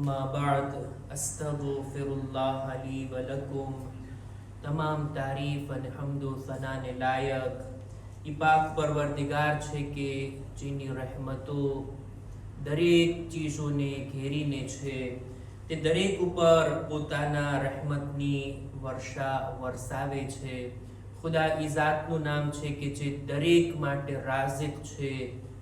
अम्मा बाद अस्तगफिरुल्लाह ली व लकुम। તમામ તારીફ અને હમદો સનાને લાયક ઈ પાક પરવરદિગાર છે કે જેની રહેમતો દરેક ચીજોને ઘેરીને છે, તે દરેક ઉપર પોતાના રહેમતની વર્ષા વરસાવે છે। ખુદા ઈ જાતનું નામ છે કે જે દરેક માટે રાઝિક છે,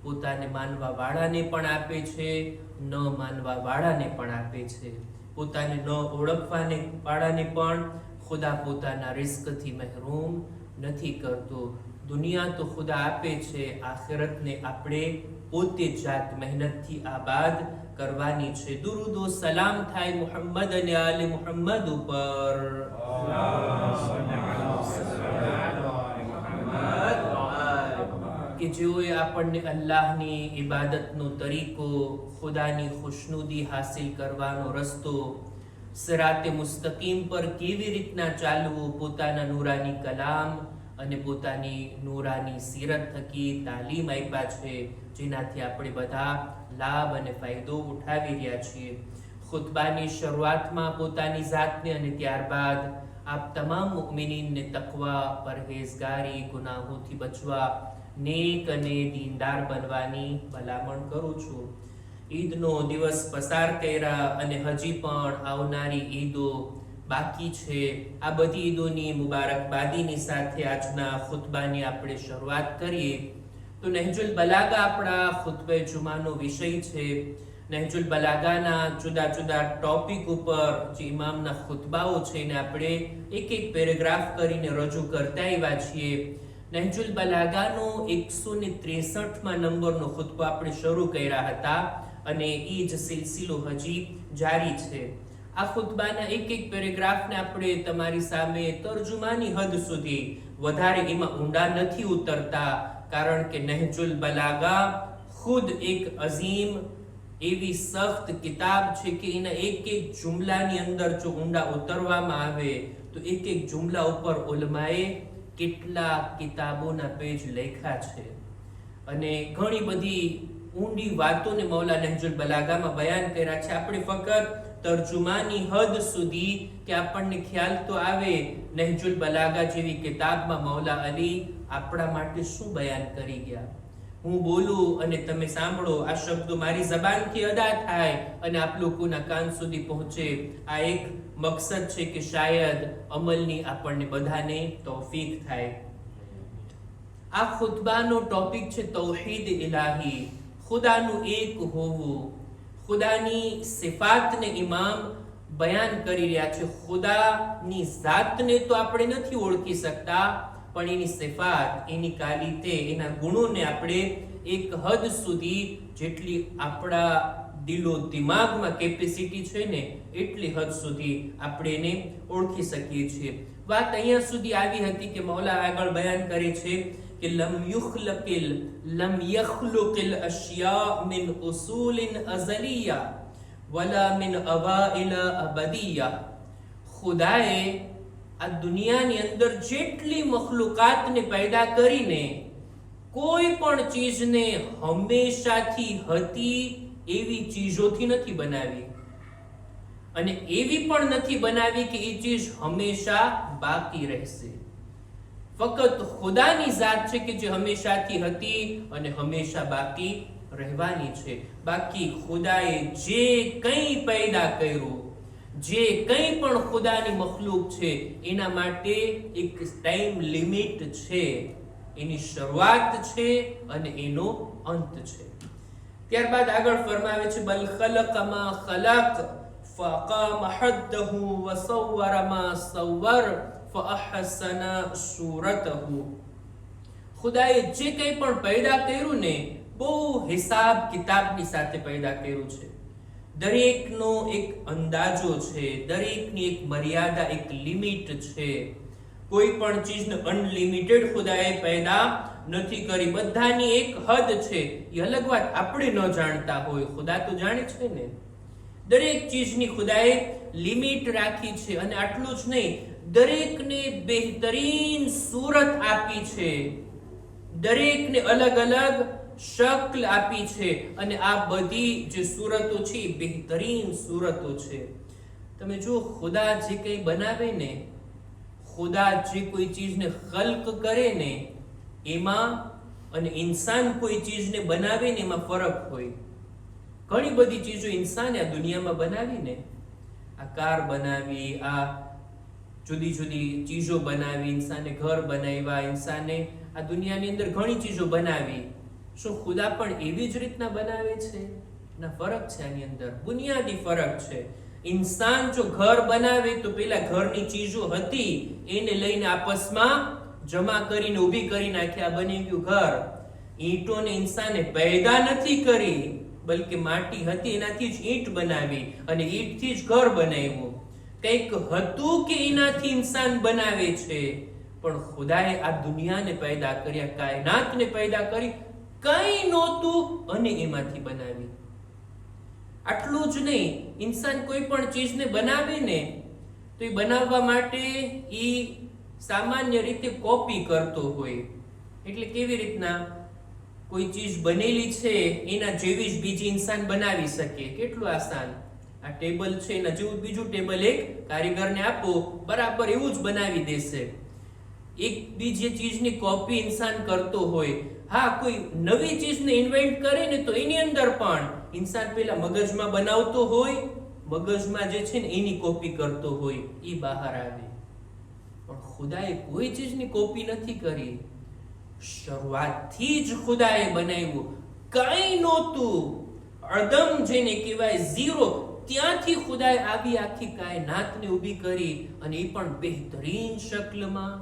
પોતાને માનવા વાળાને પણ આપે છે, ન માનવા વાળાને પણ આપે છે, પોતાને ન ઓળખવાને વાળાને પણ ખુદા પોતાના રિસ્કથી મહેરૂમ નથી કરતો। દુનિયા તો ખુદા આપે છે, આખિરતને આપણે પોતે જાત મહેનતથી આબાદ કરવાની છે। દુરૂદો સલામ થાય મુહમ્મદ અને આલે મુહમ્મદ ઉપર। કે જેઓએ આપણને અલ્લાહની ઇબાદતનો તરીકો, ખુદાની ખુશનુદી હાસિલ કરવાનો રસ્તો, સિરાતે મુસ્તકીમ પર કેવી રીતના ચાલવું, પોતાના નૂરાની કલામ અને પોતાની નૂરાની સીરત થકી તાલીમ આપ્યા છે, જેનાથી આપણે બધા લાભ અને ફાયદો ઉઠાવી રહ્યા છીએ। ખુતબાની શરૂઆતમાં પોતાની જાતને અને ત્યારબાદ આપ તમામ મુઅમિનીનને તકવા, પરહેઝગારી, ગુનાહોથી બચવા, નેક અને દીનદાર બનવાની ભલામણ કરું છું। ઈદનો દિવસ પસાર કર્યા અને હજી પણ આવનારી ઈદો બાકી છે। આ બધી ઈદોની મુબારકબાદીની સાથે આજના ખુતબાની આપણે શરૂઆત કરીએ તો નહજુલ બલાગા આપણા ખુતબે જુમાનો વિષય છે। નહજુલ બલાગાના જુદા જુદા ટોપિક ઉપર જે ઇમામના ખુતબાઓ છે એને આપણે એક એક પેરેગ્રાફ કરીને રજૂ કરતા આવ્યા છીએ। નહજુલ બલાગાનો 163માં નંબરનો ખુતબો આપણે શરૂ કર્યા હતા અને એ જ સિલસિલો હજી જારી છે। આ ખુતબાના એક એક પેરેગ્રાફને આપણે તમારી સામે તર્જુમાની હદ સુધી વધારે એમાં ઊંડા નથી ઉતરતા, કારણ કે નહજુલ બલાગા ખુદ એક અઝીમ એવી સખ્ત કિતાબ છે કે એના એક એક જુમલાની અંદર જો ઊંડા ઉતરવામાં આવે તો એક એક જુમલા ઉપર ઉલમાએ કેટલા કિતાબોના પેજ લખ્યા છે અને ઘણી બધી ઊંડી વાતોને મૌલા નહજુલ બલાગામાં બયાન કર્યા છે। આપણે ફક્ત તર્જુમાની હદ સુધી કે આપણને ખ્યાલ તો આવે નહજુલ બલાગા જેવી કિતાબમાં મૌલા અલી આપણા માટે શું બયાન કરી ગયા। હું બોલું અને તમે સાંભળો, આ શબ્દો મારી જબાનથી અદા થાય અને આપ લોકોના કાન સુધી પહોંચે, આ એક મકસદ છે કે શાયદ અમલની આપણને બધાને તૌફીક થાય। આ ખુતબાનો ટોપિક છે તૌહીદ ઇલાહી, ખુદાનું એક હોવું। ખુદાની સિફાતને ઇમામ બયાન કરી રહ્યા છે। ખુદાની જાતને તો આપણે નથી ઓળખી શકતા, પણ એની સિફાત, એની કાલિતે, એના ગુણોને આપણે એક હદ સુધી, જેટલી આપણા દિલો દિમાગમાં કેપેસિટી છે ને એટલી હદ સુધી આપણે એને ઓળખી શકીએ છીએ। વાત અહીંયા સુધી આવી હતી કે મૌલા આગળ બયાન કરે છે કે લમ યખલુકિલ અશિયા મિન ઉસૂલિન અઝલિયા વલા મિન અવાઇલ અબદિયા। ખુદાએ આ દુનિયાની અંદર જેટલી મખલુકાતને પેદા કરીને કોઈ પણ ચીજને હંમેશાથી હતી એવી ચીજોથી નથી બનાવી અને એવી પણ નથી બનાવી કે એ ચીજ હંમેશા બાકી રહેશે। ફક્ત ખુદાની જાત છે કે જે હંમેશાથી હતી અને હંમેશા બાકી રહેવાની છે। બાકી ખુદાએ જે કંઈ પેદા કર્યું, જે કંઈ પણ ખુદાની મખલૂક છે એના માટે એક ટાઈમ લિમિટ છે, એની શરૂઆત છે અને એનો અંત છે। ત્યારબાદ આગળ ફરમાવે છે બલ ખલક મા ખલક ફઅકામ હદ્દહુ વસવ્વર મા સવ્વર ફઅહસન સૂરતહુ। ખુદાએ જે કંઈ પણ પેદા કર્યું ને બહુ હિસાબ કિતાબની સાથે પેદા કર્યું છે। દરેકનો એક અંદાજો છે, દરેકની એક મર્યાદા, એક લિમિટ છે। કોઈ પણ ચીજને અનલિમિટેડ ખુદાએ પેદા નથી કરી, બધાની એક હદ છે। એ અલગ વાત આપણે ન જાણતા હોય, ખુદા તો જાણે છે ને। દરેક ચીજની ખુદાએ લિમિટ રાખી છે અને આટલું જ નહીં, દરેકને બહેતરીન સૂરત આપી છે, દરેકને અલગ અલગ શક્લ આપી છે અને આ બધી જે સૂરતો છે એ બહેતરીન સૂરતો છે. તમે જો ખુદા જે કંઈ બનાવે ને, ખુદા જે કોઈ ચીજને ખલ્ક કરે ને એમાં અને ઇન્સાન કોઈ ચીજને બનાવે ને એમાં ફરક હોય. ઘણી બધી ચીજો ઇન્સાને આ દુનિયામાં બનાવી ને, આ કાર બનાવી, આ જુદી જુદી ચીજો બનાવી, ઇન્સાને ઘર બનાવ્યા, ઇન્સાને આ દુનિયાની અંદર ઘણી ચીજો બનાવી. શું ખુદા પણ એવી જ રીતના બનાવે છે? ના, ફરક છે આની અંદર, બુનિયાદી ફરક છે. ઇન્સાન જો ઘર બનાવે તો પેલા ઘરની ચીજો હતી એને લઈને આપસમાં જમા કરીને ઊભી કરી નાખ્યા, બની ગયું ઘર. ઈંટોને ઇન્સાને પેદા નથી કરી, બલકે માટી હતી એનાથી જ ઈંટ બનાવી અને ઈંટથી જ ઘર બનાવ્યું. કંઈક હતું કે એનાથી ઇન્સાન બનાવે છે. પણ ખુદાએ આ દુનિયાને પેદા કર્યા, કાયનાતને પેદા કરી, કંઈ નહોતું અને એમાંથી બનાવી. આટલું જ નહીં, ઇન્સાન કોઈ પણ ચીજને બનાવે ને તો એ બનાવવા માટે એ સામાન્ય રીતે કોપી કરતો હોય. એટલે કેવી રીતના કોઈ ચીજ બનેલી છે એના જેવી જ બીજી ઇન્સાન બનાવી શકે. કેટલું આસાન! આ ટેબલ છે એના જેવું બીજું ટેબલ એક કારીગરને આપો, બરાબર એવું જ બનાવી દેશે. એક બીજી ચીજની કોપી ઇન્સાન કરતો હોય. હા, કોઈ નવી ચીજને ઇન્વેન્ટ કરે ને તો એની અંદર પણ ઇન્સાન પેલા મગજમાં બનાવતો હોય, મગજમાં જે છે ને એની કોપી કરતો હોય, એ બહાર આવે. પણ ખુદાએ કોઈ ચીજની કોપી નથી કરી. શરૂઆતથી જ ખુદાએ બનાવ્યું, કંઈ નહોતું, અદમ જેને કહેવાય ઝીરો, ત્યાંથી ખુદાએ આવી આખી કાયનાતને ઊભી કરી અને એ પણ બહેતરીન શક્લમાં,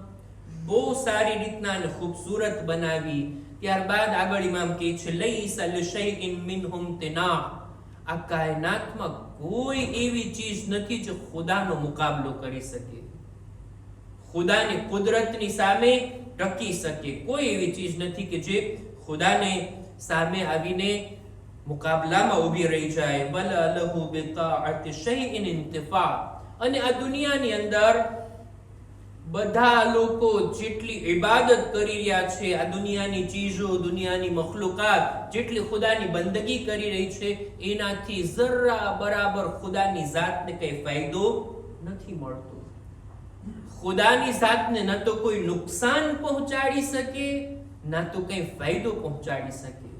બહુ સારી રીતના અને ખૂબસૂરત બનાવી. ત્યારબાદ આગળ ઇમામ કહે છે, લૈસા લિશૈઇન મિનહુમ તિના, આ કાયનાતમાં કોઈ એવી ચીજ નથી જે ખુદાનો મુકાબલો કરી શકે, ખુદાની કુદરતની સામે ટકી શકે. કોઈ એવી ચીજ નથી કે જે ખુદાને સામે આવીને મુકાબલામાં ઊભી રહી જાય. વલા લહુ બિતાઅતિ શૈઇન ઇન્તિફા, અને આ દુનિયાની અંદર બધા લોકો જેટલી ઇબાદત કરી રહ્યા છે, આ દુનિયાની ચીજો, દુનિયાની મખલુકાત જેટલી ખુદાની બંદગી કરી રહી છે, એનાથી જરા બરાબર ખુદાની જાતને કઈ ફાયદો નથી મળતો. ખુદાની જાતને ન તો કોઈ નુકસાન પહોંચાડી શકે, ના તો કઈ ફાયદો પહોંચાડી શકે.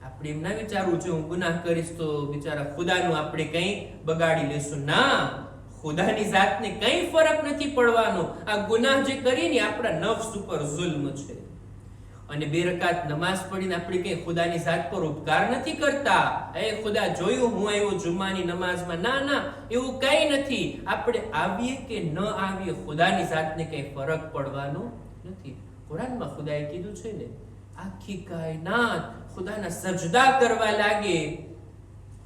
આપણે એમ ના વિચારવું છે હું ગુનાહ કરીશ તો બિચારા ખુદાનું આપણે કઈ બગાડી લેશું. ના, ખુદાની જાતને કઈ ફરક નથી પડવાનો. આ ગુનાહ જે કરીને આપણા નફ્સ ઉપર જુલ્મ છે. અને બે રકાત નમાઝ પડીને આપણે કઈ ખુદાની જાત પર ઉપકાર નથી કરતા, એ ખુદા જોયું હું આવ્યો જુમ્માની નમાઝમાં. ના ના, એવું કઈ નથી. આપણે આવીએ કે ન આવીએ ખુદાની જાતને કઈ ફરક પડવાનો નથી. કુરાનમાં ખુદાએ કીધું છે ને, આખી કાયનાત ખુદાના સજદા કરવા લાગે,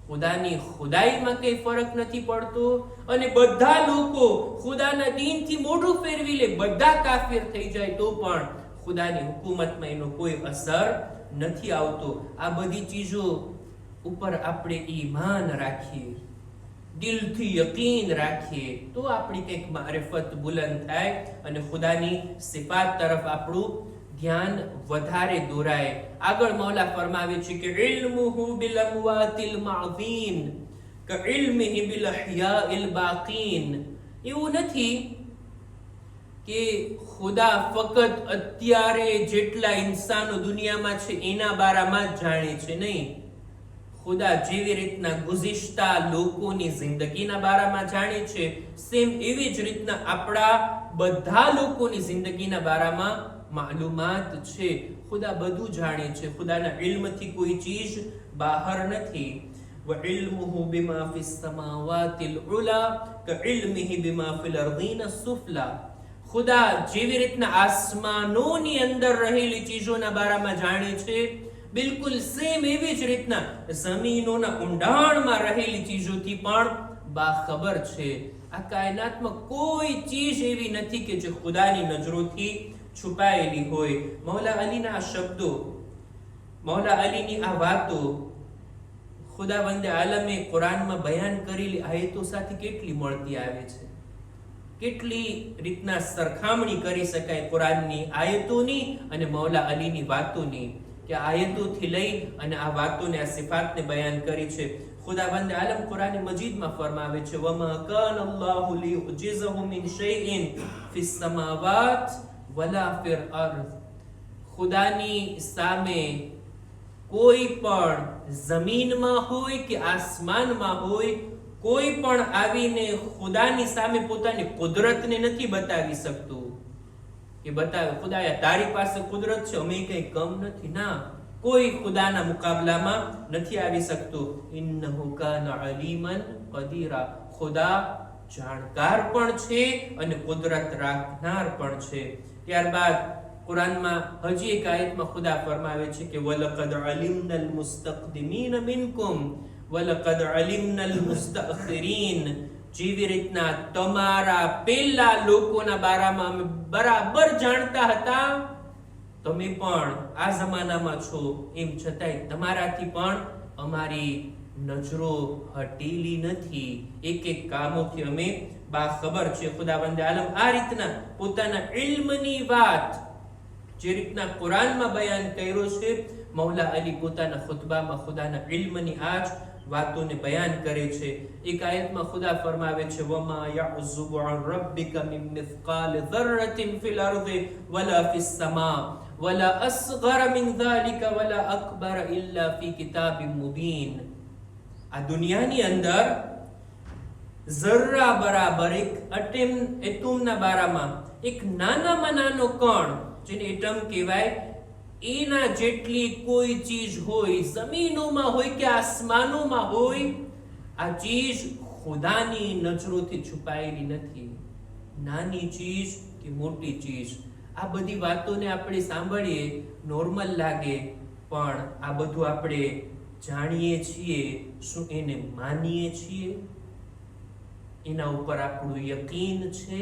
ખુદાની ખુદાઈમાં કઈ ફરક નથી પડતો, અને બધા લોકો ખુદાના દીનથી મોઢું ફેરવી લે, બધા કાફિર થઈ જાય તો પણ ખુદાની હુકુમતમાં એનો કોઈ અસર નથી આવતો. આ બધી ચીજો ઉપર આપણે ઈમાન રાખીએ, દિલથી યકીન રાખીએ, તો આપણી કંઈક મારિફત બુલંદ થાય અને ખુદાની સિફાત તરફ આપણું ધ્યાન વધારે દોરાય. આગળ મૌલા ફરમાવે છે કે ઇલ્મુહુ બિલ અમવાતિલ માઝીન કે ઇલ્મિહી બિલ અહયાઇલ બાકીન. એવું નથી કે ખુદા ફક્ત અત્યારે જેટલા ઇન્સાનો દુનિયામાં છે એના બારામાં જ જાણે છે. નહીં, ખુદા જેવી રીતના ગુઝિશ્તા લોકોની જિંદગીના બારામાં જાણે છે, સેમ એવી જ રીતના આપણા બધા લોકોની જિંદગીના બારામાં માલુમાત છે. ખુદા બધું જાણે છે. ખુદાના ઇલ્મથી કોઈ ચીજ બહાર નથી. وعلمه بما في السماوات العلى كعلمه بما في الارضين السفلى. ખુદા જેવી રીતના આસમાનોની અંદર રહેલી ચીજોના બારામાં જાણે છે, બિલકુલ સેમ એવી જ રીતના જમીનોના ઊંડાણમાં રહેલી ચીજોથી પણ બાખબર છે. આ કાયનાતમાં કોઈ ચીજ એવી નથી કે જે ખુદાની નજરોથી છુપાયેલી હોય. મૌલા અલીના આ શબ્દો, મૌલા અલીની આ વાતો ખુદાવંદે આલમે કુરાનમાં બયાન કરેલી આયતો સાથે કેટલી મળતી આવે છે. કેટલી રીતના સરખામણી કરી શકાય કુરાનની આયતોની અને મૌલા અલીની વાતોની. કે આયતોથી લઈ અને આ વાતોને, આ સિફાતને બયાન કરી છે. ખુદાવંદ આલમ કુરાન મજીદમાં ફરમાવે છે, વમા કાન અલ્લાહુ લિયુજિઝહુ મિન શૈઇન ફિસ સમાવાત વલા ફિલ અર્ઝ. ખુદાની સામે કોઈ પણ જમીનમાં હોય કે આસમાનમાં હોય, કોઈ પણ આવીને ખુદાની સામે પોતાની કુદરતને નથી બતાવી શકતું કે બતાવે ખુદાએ તારી પાસે કુદરત છે, અમે કઈ કમ નથી. ના, કોઈ ખુદાના મુકાબલામાં નથી આવી શકતું. ઇન્નહુ કાના અલીમન કદીરા. ખુદા જાણકાર પણ છે અને કુદરત રાખનાર પણ છે. ત્યારબાદ કુરાનમાં હજી એક આયતમાં ખુદા ફરમાવે છે કે વલકદ અલિમનલ મુસ્તકદિમીન મિનકુમ વલકદ અલિમનલ મુસ્તઅખિરીન. જેવી રીતના તમારા પહેલા લોકોના બારામાં અમે બરાબર જાણતા હતા, તમે પણ આ જમાનામાં છો, એમ છતાંય તમારાથી પણ અમારી નજરો હટેલી નથી. એક એક કામોથી અમે બાખબર છે. ખુદાવંદ આલમ આ રીતના પોતાના ઇલ્મની વાત જે રીતના કુરાનમાં બયાન કર્યો છે, મૌલા અલી પોતાના ખુતબામાં ખુદાના ઇલ્મની આ જ વાતોને બયાન કરે છે. એક આયતમાં ખુદા ફરમાવે છે, વમા યઅઝુબુ અન રબ્બિકા મિન મિથકાલ ધર્રતિન ફિલ અર્ધિ વલા ફિસ સમા વલા અસગર મિન ઝાલિકા વલા અકબર ઇલ્લા ફી કિતાબિન મુબીન. આ દુનિયાની અંદર ઝર્રા બરાબર એક એટમના બારામાં એક નાનામાં નાનો કણ, જેને એટમ કહેવાય, એના જેટલી કોઈ ચીજ હોય, જમીનોમાં હોય કે આસમાનોમાં હોય, આ ચીજ ખુદાની નજરોથી છુપાયેલી નથી. નાની ચીજ કે મોટી ચીજ, આ બધી વાતોને આપણે સાંભળીએ નોર્મલ લાગે, પણ આ બધું આપણે જાણીએ છીએ. શું એને માનીએ છીએ? એના ઉપર આપણું યકીન છે?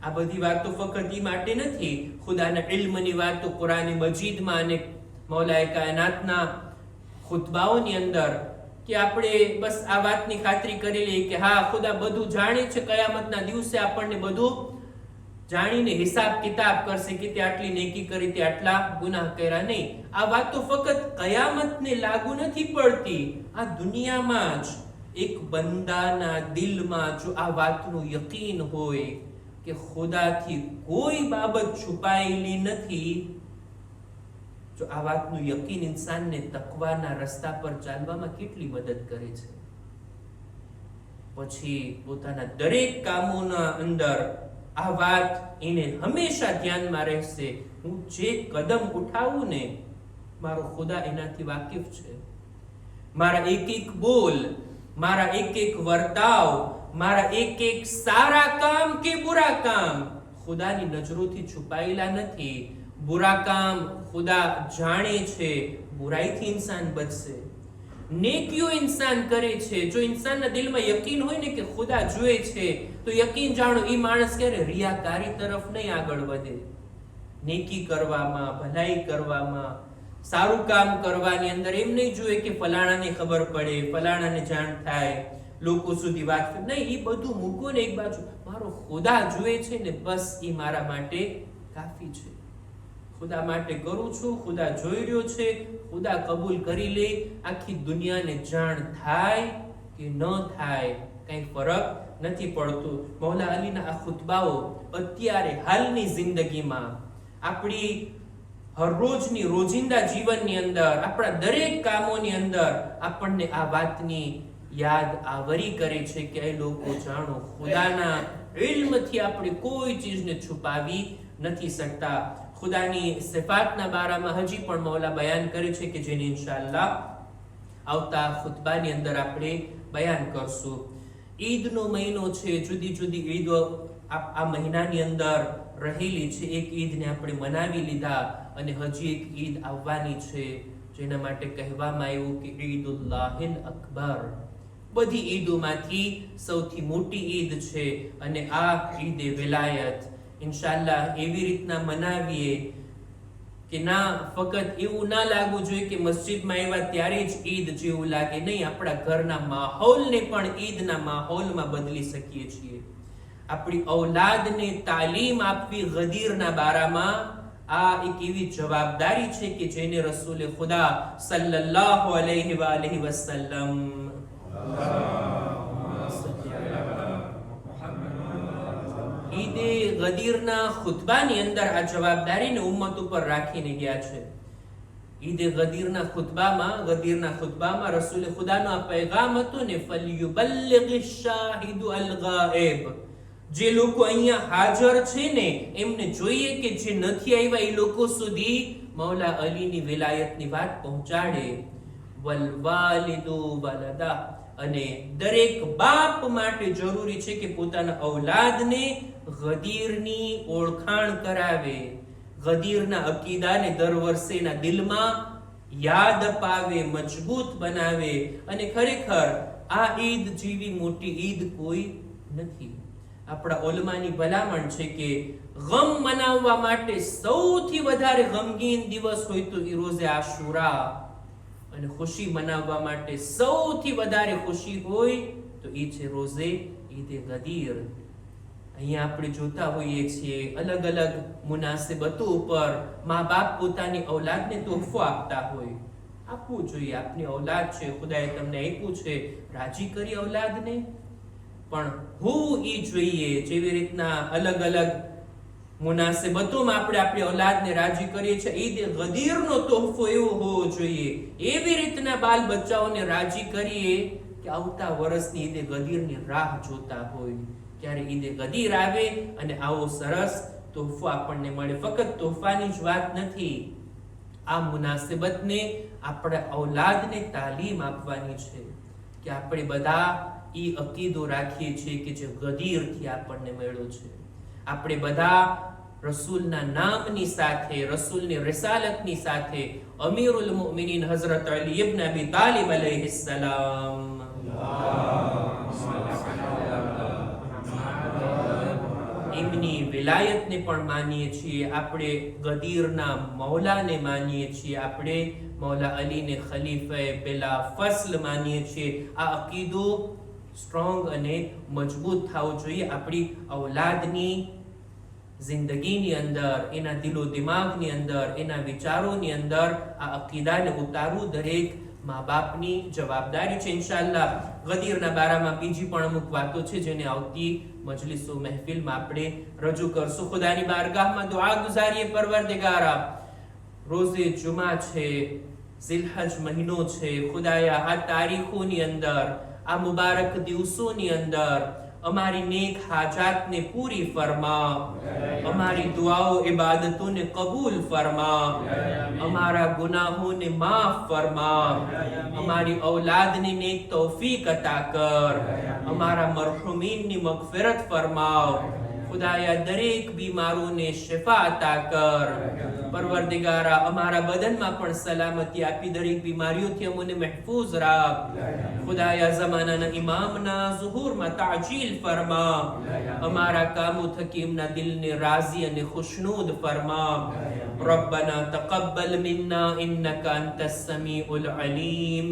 આ બધી વાતો ફક્ત એ માટે નથી. ખુદાના ઇલ્મની વાતો કુરાન મજીદમાં અને મૌલાએ કાયનાતના ખુતબાઓની અંદર કે આપણે બસ આ વાતની ખાતરી કરી લઈએ કે હા, ખુદા બધું જાણે છે. કયામતના દિવસે આપણને બધું જાણીને હિસાબ કિતાબ કરશે કે તે આટલી નેકી કરી, તે આટલા ગુનાહ કર્યા. નહીં, આ વાતો ફક્ત કયામતને લાગુ નથી પડતી. આ દુનિયામાં જ એક બંદાના દિલમાં જો આ વાતનું યકીન હોય કે ખુદાથી કોઈ બાબત છુપાયેલી નથી, જો આ વાતનું યકીન ઇન્સાનને તકવાના રસ્તા પર ચાલવામાં કેટલી મદદ કરે છે. પછી પોતાના દરેક કામોના અંદર આ વાત એને હંમેશા ધ્યાનમાં રહેશે. હું જે કદમ ઉઠાવું ને, મારો ખુદા એનાથી વાકેફ છે. મારા એક એક બોલ, મારા એક એક વર્તાવ, મારા એક એક સારા કામ કે બુરા કામ ખુદાની નજરોથી છુપાયેલા નથી. બુરા કામ ખુદા જાણે છે, બુરાઈથી ઇન્સાન બચશે. નેકીઓ ઇન્સાન કરે છે. જો ઇન્સાનના દિલમાં યકીન હોય ને કે ખુદા જોએ છે, તો યકીન જાણો એ માણસ ક્યારે રિયાકારી તરફ નહીં આગળ વધે. નેકી કરવામાં, ભલાઈ કરવામાં, સારું કામ કરવાની અંદર એમ નહીં જોઈએ કે ફલાણાને ખબર પડે, ફલાણાને જાણ થાય, લોકો સુધી વાત નહીં. એ બધું મૂકો ને એક બાજુ. મારો ખુદા જોએ છે ને, બસ એ મારા માટે કાફી છે. ખુદા માટે કરું છું, ખુદા જોઈ રહ્યો છે, ખુદા કબૂલ કરી લે. આખી દુનિયાને જાણ થાય કે ન થાય, કઈ ફરક નથી પડતું. મૌલા અલીના આ ખુતબાઓ અત્યારે હાલની જિંદગીમાં, આપણી હરરોજની રોજિંદા જીવનની અંદર, આપણા દરેક કામોની અંદર આપણને આ વાતની યાદ આવરી કરે છે કે એ લોકો જાણો, ખુદાના ઇલ્મથી આપણે કોઈ ચીજને છુપાવી નથી શકતા. ખુદાની સિફાતના બારામાં હજી પણ મૌલા બયાન કરે છે કે જેને ઇન્શાઅલ્લાહ આવતા ખુતબાની અંદર આપણે બયાન કરશું. ઈદનો મહિનો છે, જુદી જુદી ઈદો આ મહિનાની અંદર રહેલી છે. એક ઈદને આપણે મનાવી લીધા અને હજી એક ઈદ આવવાની છે, જેના માટે કહેવામાં આવ્યું કે ઈદુલ્લાહિલ અકબર. બધી ઈદોમાંથી સૌથી મોટી ઈદ છે અને આ ઈદે વિલાયત ઇન્શાઅલ્લાહ એવી રીતના મનાવીએ કે ના, ફક્ત એવું ના લાગવું જોઈએ કે મસ્જિદમાં આવ્યા ત્યારે જ ઈદ જેવું લાગે. નહીં, આપણા ઘરના માહોલને પણ ઈદના માહોલમાં બદલી શકીએ છીએ. આપણી ઔલાદને તાલીમ આપવી ગદીરના બારામાં, આ એક એવી જવાબદારી છે કે જેને રસૂલે ખુદા સલ્લલ્લાહુ અલૈહિ વસલ્લમ ઈદે ગદીરના ખુતબાની અંદર આ જવાબદારીને ઉમ્મત ઉપર રાખીને ગયા છે. ઈદે ગદીરના ખુતબામાં રસૂલે ખુદાનો આ પૈગામ હતો ને, ફલ્યુબલ્લિગિશ શાહિદુ અલ ગાયબ. જે લોકો અહીંયા હાજર છે ને એમને જોઈએ કે જે નથી આવ્યા એ લોકો સુધી મૌલા અલીની વિલાયતની વાત પહોંચાડે. વલ વાલિદુ વલદા, અને દરેક બાપ માટે જરૂરી છે કે પોતાના ઔલાદને ગદીરની ઓળખાણ કરાવે, ગદીરના અકીદાને દર વર્ષેના દિલમાં યાદ અપાવે, મજબૂત બનાવે. અને ખરેખર આ ઈદ જેવી મોટી ઈદ કોઈ નથી. આપણા ઉલમાની ભલામણ છે કે ગમ મનાવવા માટે સૌથી વધારે ગમગીન દિવસ હોય તો એ રોઝે આશુરા, અને ખુશી મનાવવા માટે સૌથી વધારે ખુશી હોય તો એ છે રોઝે ઈદે ગદીર. અહીંયા આપણે જોતા હોઈએ છીએ અલગ અલગ મુનાસિબતો ઉપર મા બાપ પોતાની ઔલાદને તોહફો આપતા હોય. આપવું જોઈએ, આપની ઔલાદ છે, ખુદાએ તમને આપ્યું છે, રાજી કરી ઔલાદને. પણ હું ઈ જોઈએ જેવી રીતના અલગ અલગ મુનાસિબતોમાં આપણે આપણી ઔલાદને રાજી કરીએ છીએ, ઈદ ગદીરનો તોહફો એવો હોવો જોઈએ. એવી રીતના બાલ બચ્ચાઓને રાજી કરીએ કે આવતા વર્ષની ઈદે ગદીરની રાહ જોતા હોય. ત્યારે ઈદે ગદીર આવે અને આવો સરસ તોહફો આપણને મળે. ફક્ત તોહફાની જ વાત નથી, આ મુનાસિબતને આપણા ઔલાદને તાલીમ આપવાની છે કે આપણે બધા ઈ અકીદો રાખીએ છીએ કે જે ગદીરથી આપણને મળ્યો છે. આપણે બધા રસૂલના નામની સાથે, રસૂલની રિસાલતની સાથે અમીરુલ મુમિનીન હઝરત અલી ઇબ્ન અબી તાલિબ અલૈહિસ્સલામ, એમની વિલાયતને પણ માનીએ છીએ. આપણે ગદીરના મૌલાને માનીએ છીએ. આપણે મૌલા અલીને ખલીફા પેલા ફસ્લ માનીએ છીએ. આ અકીદો સ્ટ્રોંગ અને મજબૂત થવો જોઈએ. આપણી ઔલાદની જિંદગીની અંદર, એના દિલો દિમાગની અંદર, એના વિચારોની અંદર આ અકીદાને ઉતારવું દરેક મા બાપની જવાબદારી છે. ઇન્શાઅલ્લાહ ગદીરના બારામાં બીજી પણ અમુક વાતો છે જેને આવતી મજલિસો મહેફિલમાં આપણે રજૂ કરશું. ખુદાની બારગાહમાં દુઆ ગુજારીએ, પરવરદિગારા રોઝે જુમા છે, ઝિલહજ મહિનો છે, ખુદાયા આ તારીખોની અંદર, આ મુબારક દિવસોની અંદર અમારી નેક હાજાતને પૂરી ફરમા, અમારી દુઆઓ ઇબાદતોને કબૂલ ફરમા, અમારા ગુનાહોને માફ ફરમા, અમારી ઔલાદને નેક તૌફીક અતા કર, અમારા મરહુમીનની મગફિરત ફરમાવ. ખુદાયા દરેક બીમારોને શિફા અતા કર. પરવરદિગારા અમારા બદનમાં પણ સલામતી આપી દરેક બીમારીઓથી અમને મહેફૂઝ રાખ. ખુદાયા ઝમાનાના ઇમામના ઝુહુરમાં તાજીલ ફરમા. અમારા કામો થકી એમના દિલને રાઝી અને ખુશનૂદ ફરમા. રબ્બના તaqabbal મિન્ના ઇન્નકા અંતસ સમીઉલ અલીમ.